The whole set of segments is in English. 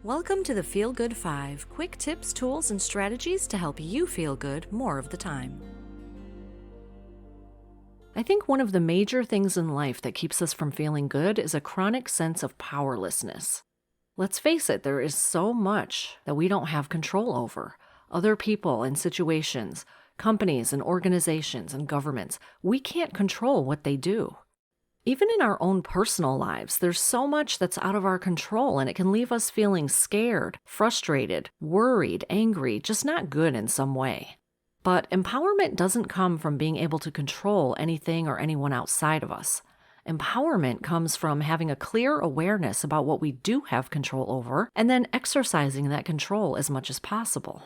Welcome to the Feel Good 5, quick tips, tools, and strategies to help you feel good more of the time. I think one of the major things in life that keeps us from feeling good is a chronic sense of powerlessness. Let's face it, there is so much that we don't have control over. Other people and situations, companies and organizations and governments, we can't control what they do. Even in our own personal lives, there's so much that's out of our control, and it can leave us feeling scared, frustrated, worried, angry, just not good in some way. But empowerment doesn't come from being able to control anything or anyone outside of us. Empowerment comes from having a clear awareness about what we do have control over, and then exercising that control as much as possible.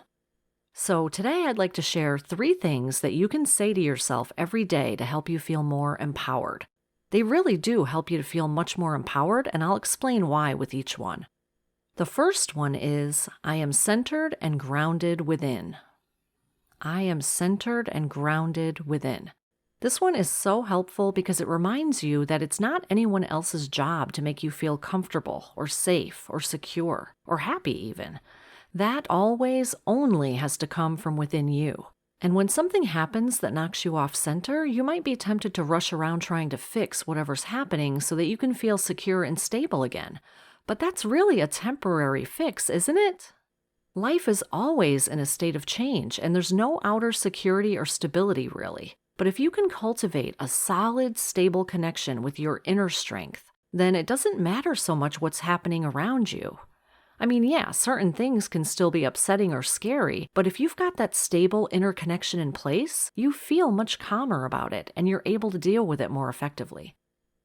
So today I'd like to share 3 things that you can say to yourself every day to help you feel more empowered. They really do help you to feel much more empowered, and I'll explain why with each one. The first one is, I am centered and grounded within. I am centered and grounded within. This one is so helpful because it reminds you that it's not anyone else's job to make you feel comfortable or safe or secure or happy even. That always only has to come from within you. And when something happens that knocks you off center, you might be tempted to rush around trying to fix whatever's happening so that you can feel secure and stable again. But that's really a temporary fix, isn't it? Life is always in a state of change, and there's no outer security or stability really. But if you can cultivate a solid, stable connection with your inner strength, then it doesn't matter so much what's happening around you. I mean, yeah, certain things can still be upsetting or scary, but if you've got that stable inner connection in place, you feel much calmer about it and you're able to deal with it more effectively.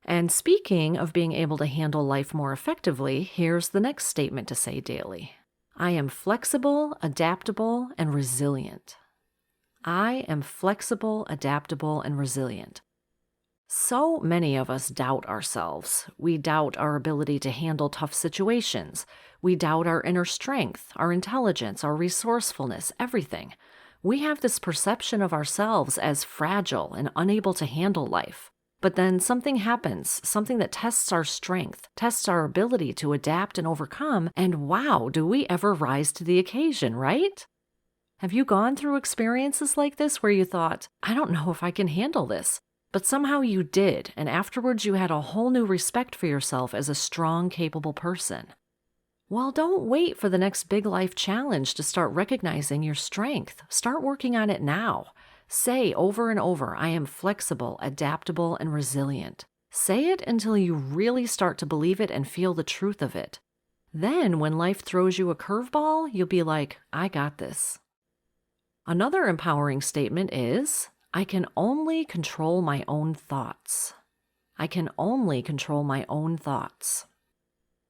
And speaking of being able to handle life more effectively, here's the next statement to say daily. I am flexible, adaptable, and resilient. I am flexible, adaptable, and resilient. So many of us doubt ourselves. We doubt our ability to handle tough situations. We doubt our inner strength, our intelligence, our resourcefulness, everything. We have this perception of ourselves as fragile and unable to handle life. But then something happens, something that tests our strength, tests our ability to adapt and overcome, and wow, do we ever rise to the occasion, right? Have you gone through experiences like this where you thought, I don't know if I can handle this? But somehow you did, and afterwards you had a whole new respect for yourself as a strong, capable person. Well, don't wait for the next big life challenge to start recognizing your strength. Start working on it now. Say over and over, I am flexible, adaptable, and resilient. Say it until you really start to believe it and feel the truth of it. Then, when life throws you a curveball, you'll be like, I got this. Another empowering statement is, I can only control my own thoughts. I can only control my own thoughts.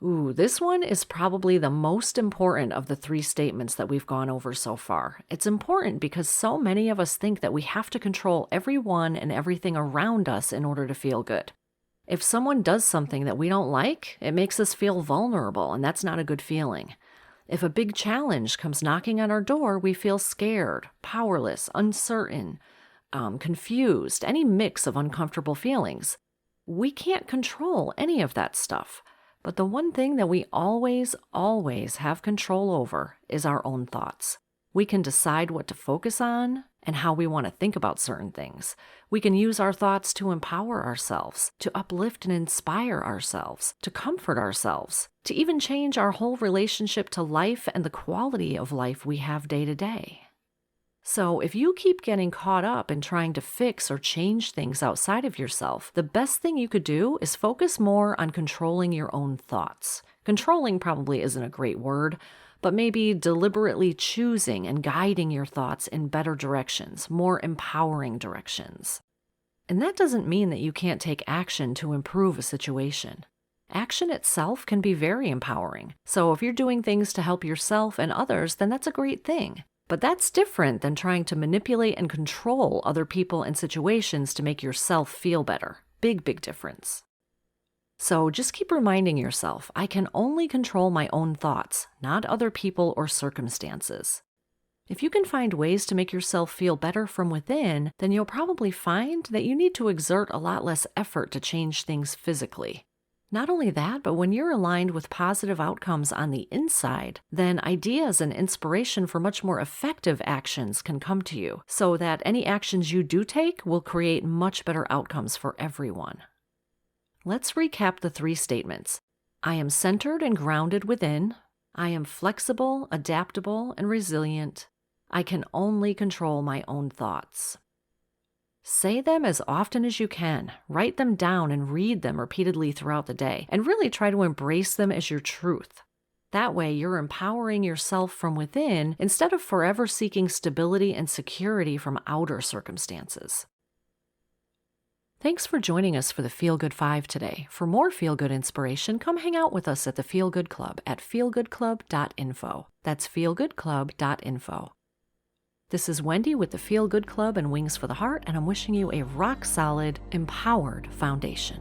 Ooh, this one is probably the most important of the 3 statements that we've gone over so far. It's important because so many of us think that we have to control everyone and everything around us in order to feel good. If someone does something that we don't like, it makes us feel vulnerable, and that's not a good feeling. If a big challenge comes knocking on our door, we feel scared, powerless, uncertain, confused, any mix of uncomfortable feelings. We can't control any of that stuff. But the one thing that we always have control over is our own thoughts. We can decide what to focus on and how we want to think about certain things. We can use our thoughts to empower ourselves, to uplift and inspire ourselves, to comfort ourselves, to even change our whole relationship to life and the quality of life we have day to day. So if you keep getting caught up in trying to fix or change things outside of yourself, the best thing you could do is focus more on controlling your own thoughts. Controlling probably isn't a great word, but maybe deliberately choosing and guiding your thoughts in better directions, more empowering directions. And that doesn't mean that you can't take action to improve a situation. Action itself can be very empowering. So if you're doing things to help yourself and others, then that's a great thing. But that's different than trying to manipulate and control other people and situations to make yourself feel better. Big, big difference. So just keep reminding yourself, I can only control my own thoughts, not other people or circumstances. If you can find ways to make yourself feel better from within, then you'll probably find that you need to exert a lot less effort to change things physically. Not only that, but when you're aligned with positive outcomes on the inside, then ideas and inspiration for much more effective actions can come to you, so that any actions you do take will create much better outcomes for everyone. Let's recap the 3 statements. I am centered and grounded within. I am flexible, adaptable, and resilient. I can only control my own thoughts. Say them as often as you can. Write them down and read them repeatedly throughout the day, and really try to embrace them as your truth. That way, you're empowering yourself from within instead of forever seeking stability and security from outer circumstances. Thanks for joining us for the Feel Good 5 today. For more Feel Good inspiration, come hang out with us at the Feel Good Club at feelgoodclub.info. That's feelgoodclub.info. This is Wendy with the Feel Good Club and Wings for the Heart, and I'm wishing you a rock-solid, empowered foundation.